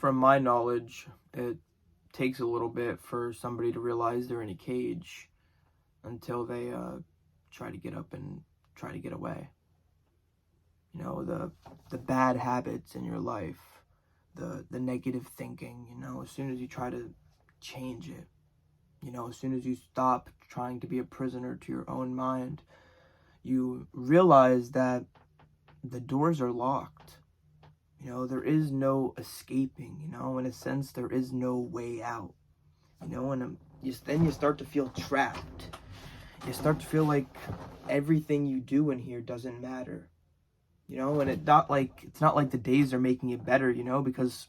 from my knowledge, it takes a little bit for somebody to realize they're in a cage until they try to get up and try to get away. You know, the bad habits in your life, the negative thinking, you know, as soon as you try to change it, you know, as soon as you stop trying to be a prisoner to your own mind, you realize that the doors are locked. You know, there is no escaping, you know, in a sense, there is no way out, you know, and then you start to feel trapped. You start to feel like everything you do in here doesn't matter, you know, and it's not like the days are making it better, you know, because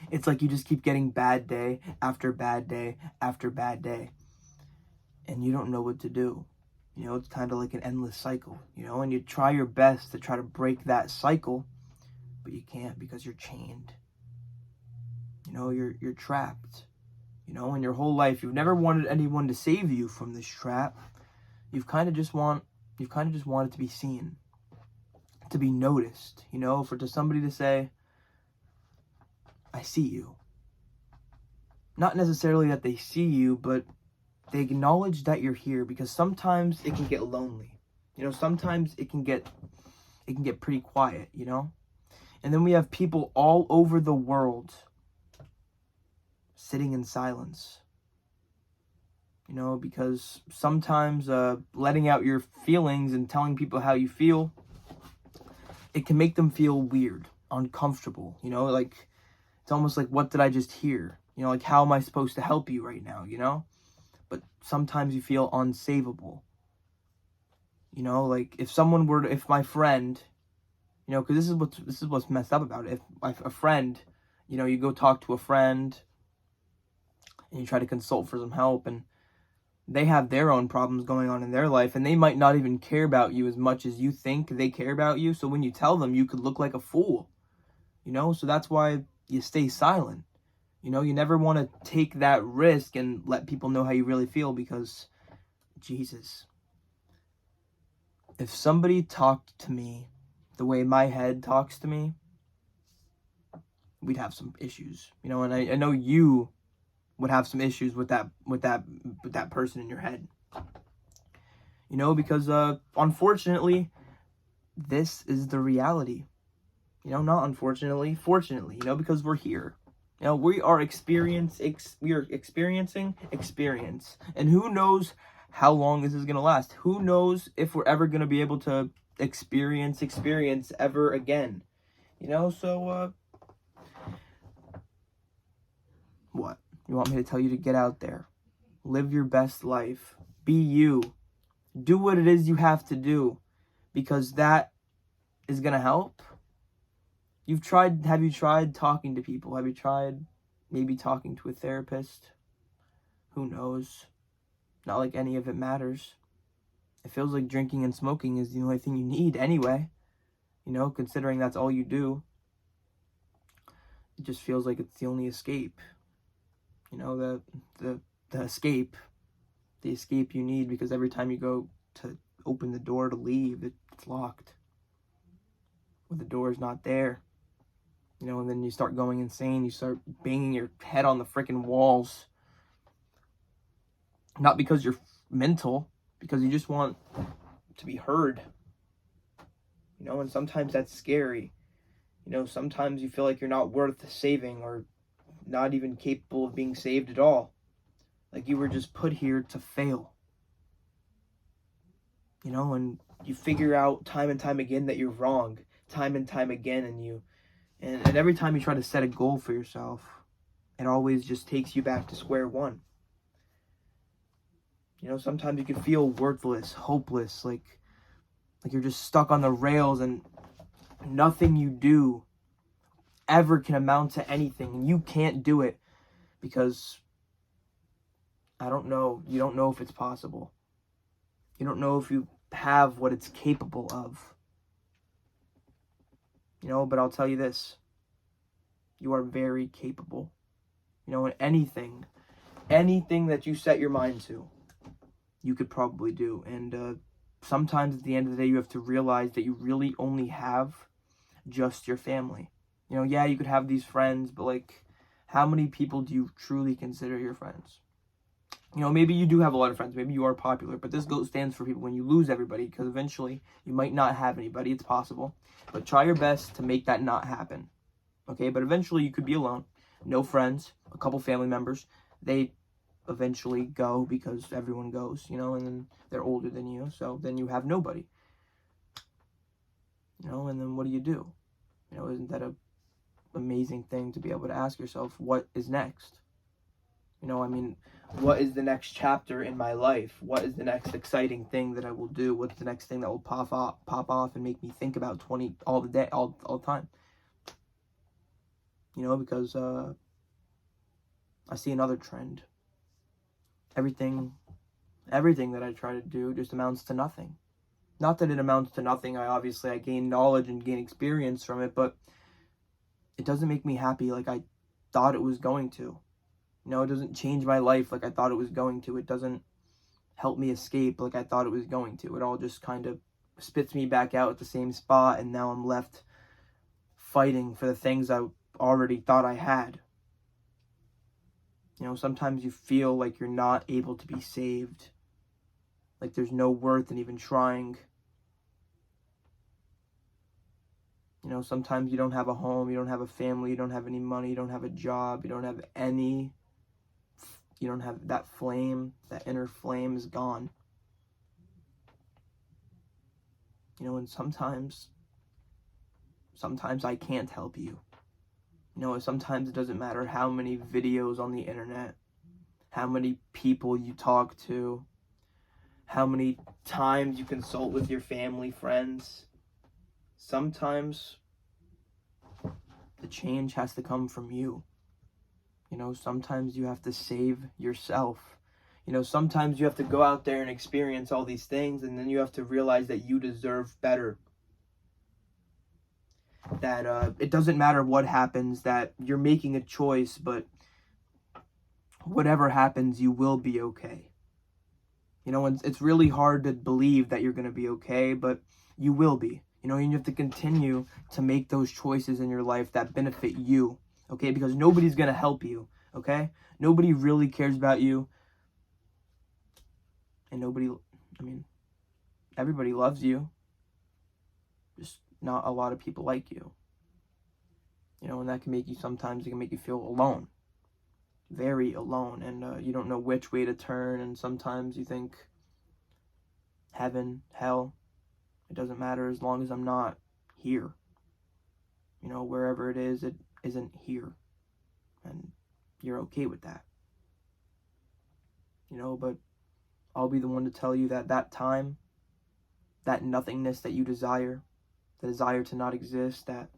it's like you just keep getting bad day after bad day after bad day, and you don't know what to do. You know, it's kind of like an endless cycle, you know, and you try your best to try to break that cycle, but you can't because you're chained. You know, you're trapped. You know, in your whole life, you've never wanted anyone to save you from this trap. You've kind of just wanted to be seen, to be noticed, you know, to somebody to say, I see you. Not necessarily that they see you, but they acknowledge that you're here, because sometimes it can get lonely. You know, sometimes it can get pretty quiet, you know? And then we have people all over the world sitting in silence. You know, because sometimes letting out your feelings and telling people how you feel, it can make them feel weird, uncomfortable, you know? Like, it's almost like, what did I just hear? You know, like, how am I supposed to help you right now, you know? But sometimes you feel unsavable. You know, like, if my friend, you know, because this is what's messed up about it. If a friend, you know, you go talk to a friend and you try to consult for some help, and they have their own problems going on in their life, and they might not even care about you as much as you think they care about you. So when you tell them, you could look like a fool, you know? So that's why you stay silent. You know, you never want to take that risk and let people know how you really feel, because, Jesus, if somebody talked to me the way my head talks to me, we'd have some issues, you know, and I know you would have some issues with that person in your head, you know, because unfortunately, this is the reality, you know, not unfortunately, fortunately, you know, because we're here. You know, we are experiencing experience, and who knows how long this is going to last. Who knows if we're ever going to be able to experience ever again, you know? So what, you want me to tell you to get out there, live your best life, be you, do what it is you have to do, because that is going to help. Have you tried talking to people? Have you tried maybe talking to a therapist? Who knows? Not like any of it matters. It feels like drinking and smoking is the only thing you need anyway. You know, considering that's all you do. It just feels like it's the only escape. You know, the escape you need, because every time you go to open the door to leave, it's locked. Or the door's not there. You know, and then you start going insane. You start banging your head on the freaking walls. Not because you're mental, because you just want to be heard. You know, and sometimes that's scary. You know, sometimes you feel like you're not worth saving, or not even capable of being saved at all. Like you were just put here to fail. You know, and you figure out time and time again that you're wrong. Time and time again, and every time you try to set a goal for yourself, it always just takes you back to square one. You know, sometimes you can feel worthless, hopeless, like you're just stuck on the rails, and nothing you do ever can amount to anything, and you can't do it because, I don't know, you don't know if it's possible. You don't know if you have what it's capable of. You know, but I'll tell you this. You are very capable. You know, and anything that you set your mind to, you could probably do. And sometimes at the end of the day, you have to realize that you really only have just your family. You know, yeah, you could have these friends, but like, how many people do you truly consider your friends? You know, maybe you do have a lot of friends, maybe you are popular, but this stands for people when you lose everybody, because eventually you might not have anybody. It's possible, but try your best to make that not happen. Okay, but eventually you could be alone, no friends, a couple family members. They eventually go because everyone goes, you know, and then they're older than you, so then you have nobody. You know, and then what do? You know, isn't that a amazing thing to be able to ask yourself, what is next? You know, I mean, what is the next chapter in my life? What is the next exciting thing that I will do? What's the next thing that will pop off and make me think about 20 all the day, all the time? You know, because I see another trend. Everything that I try to do just amounts to nothing. Not that it amounts to nothing. I gain knowledge and gain experience from it, but it doesn't make me happy like I thought it was going to. You know, it doesn't change my life like I thought it was going to. It doesn't help me escape like I thought it was going to. It all just kind of spits me back out at the same spot, and now I'm left fighting for the things I already thought I had. You know, sometimes you feel like you're not able to be saved, like there's no worth in even trying. You know, sometimes you don't have a home, you don't have a family, you don't have any money, you don't have a job, you don't have that flame, that inner flame is gone. You know, and sometimes I can't help you. You know, sometimes it doesn't matter how many videos on the internet, how many people you talk to, how many times you consult with your family, friends. Sometimes the change has to come from you. You know, sometimes you have to save yourself. You know, sometimes you have to go out there and experience all these things, and then you have to realize that you deserve better. That it doesn't matter what happens, that you're making a choice, but whatever happens, you will be okay. You know, it's really hard to believe that you're going to be okay, but you will be. You know, and you have to continue to make those choices in your life that benefit you, okay? Because nobody's going to help you, okay? Nobody really cares about you. And everybody loves you. Just not a lot of people like you. You know, and that can make you, sometimes it can make you feel alone. Very alone. And you don't know which way to turn. And sometimes you think, heaven, hell, it doesn't matter as long as I'm not here. You know, wherever it isn't here. And you're okay with that. You know, but I'll be the one to tell you that time, that nothingness that you desire, the desire to not exist, that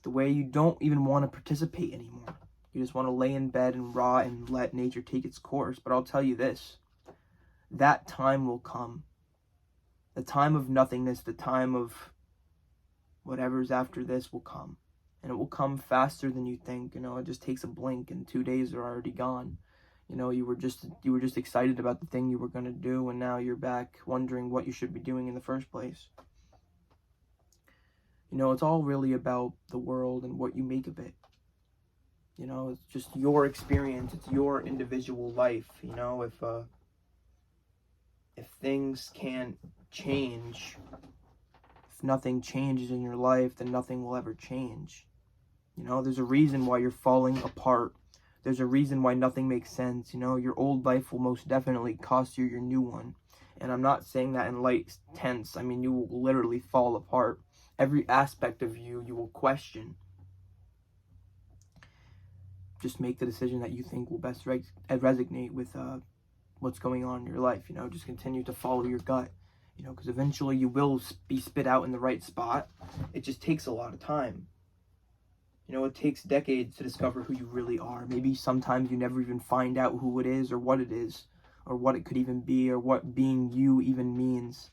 the way you don't even want to participate anymore. You just want to lay in bed and rot and let nature take its course. But I'll tell you this, that time will come. The time of nothingness, the time of whatever's after this will come. And it will come faster than you think. You know, it just takes a blink and 2 days are already gone. You know, you were just excited about the thing you were going to do, and now you're back wondering what you should be doing in the first place. You know, it's all really about the world and what you make of it. You know, it's just your experience. It's your individual life. You know, if things can't change, if nothing changes in your life, then nothing will ever change. You know, there's a reason why you're falling apart. There's a reason why nothing makes sense. You know, your old life will most definitely cost you your new one. And I'm not saying that in light tense. I mean, you will literally fall apart. Every aspect of you will question. Just make the decision that you think will best resonate with what's going on in your life. You know, just continue to follow your gut. You know, because eventually you will be spit out in the right spot. It just takes a lot of time. You know, it takes decades to discover who you really are. Maybe sometimes you never even find out who it is, or what it is, or what it could even be, or what being you even means.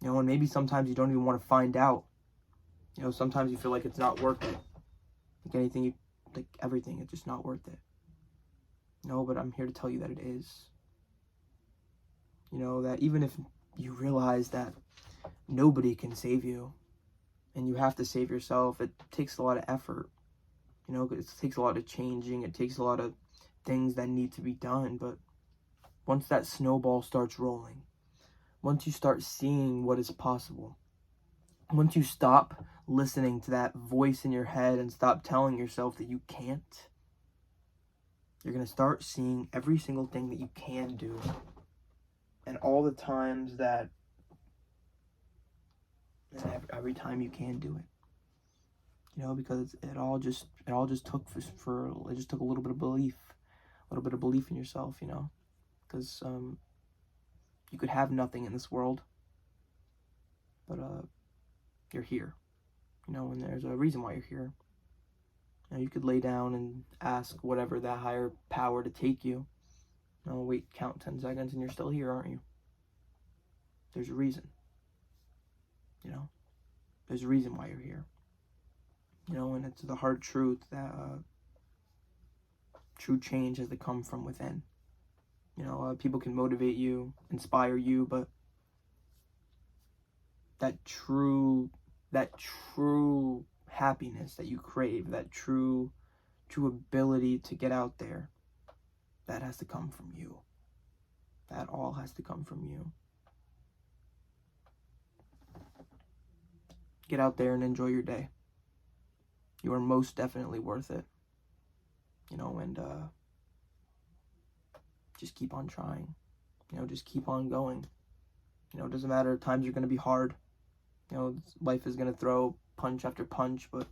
You know, and maybe sometimes you don't even want to find out. You know, sometimes you feel like it's not worth it. Like everything, it's just not worth it. No, but I'm here to tell you that it is. You know, that even if you realize that nobody can save you, and you have to save yourself. It takes a lot of effort. You know, it takes a lot of changing. It takes a lot of things that need to be done. But once that snowball starts rolling, once you start seeing what is possible, once you stop listening to that voice in your head and stop telling yourself that you can't, you're going to start seeing every single thing that you can do. And all the times that, and every time you can do it. You know, because it all just took it just took a little bit of belief in yourself, you know, because you could have nothing in this world, but you're here, you know, and there's a reason why you're here. You know, you could lay down and ask whatever that higher power to take you. You know, wait, count 10 seconds, and you're still here, aren't you? There's a reason. You know, there's a reason why you're here. You know, and it's the hard truth that true change has to come from within. You know, people can motivate you, inspire you, but that true happiness that you crave, that true ability to get out there, that has to come from you. That all has to come from you. Get out there and enjoy your day. You are most definitely worth it. You know, and just keep on trying. You know, just keep on going. You know, it doesn't matter. Times are going to be hard. You know, life is going to throw punch after punch, but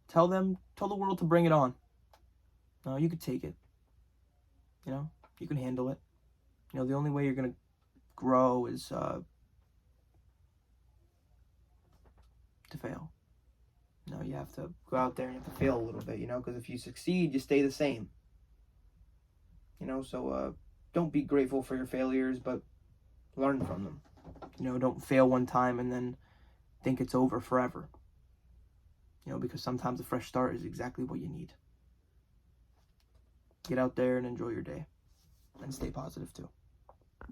tell the world to bring it on. No, you could take it. You know, you can handle it. You know, the only way you're going to grow is to fail. You know, you have to go out there and you have to fail a little bit, you know, because if you succeed, you stay the same. You know, so don't be grateful for your failures, but learn from them. You know, don't fail one time and then think it's over forever. You know, because sometimes a fresh start is exactly what you need. Get out there and enjoy your day. And stay positive too.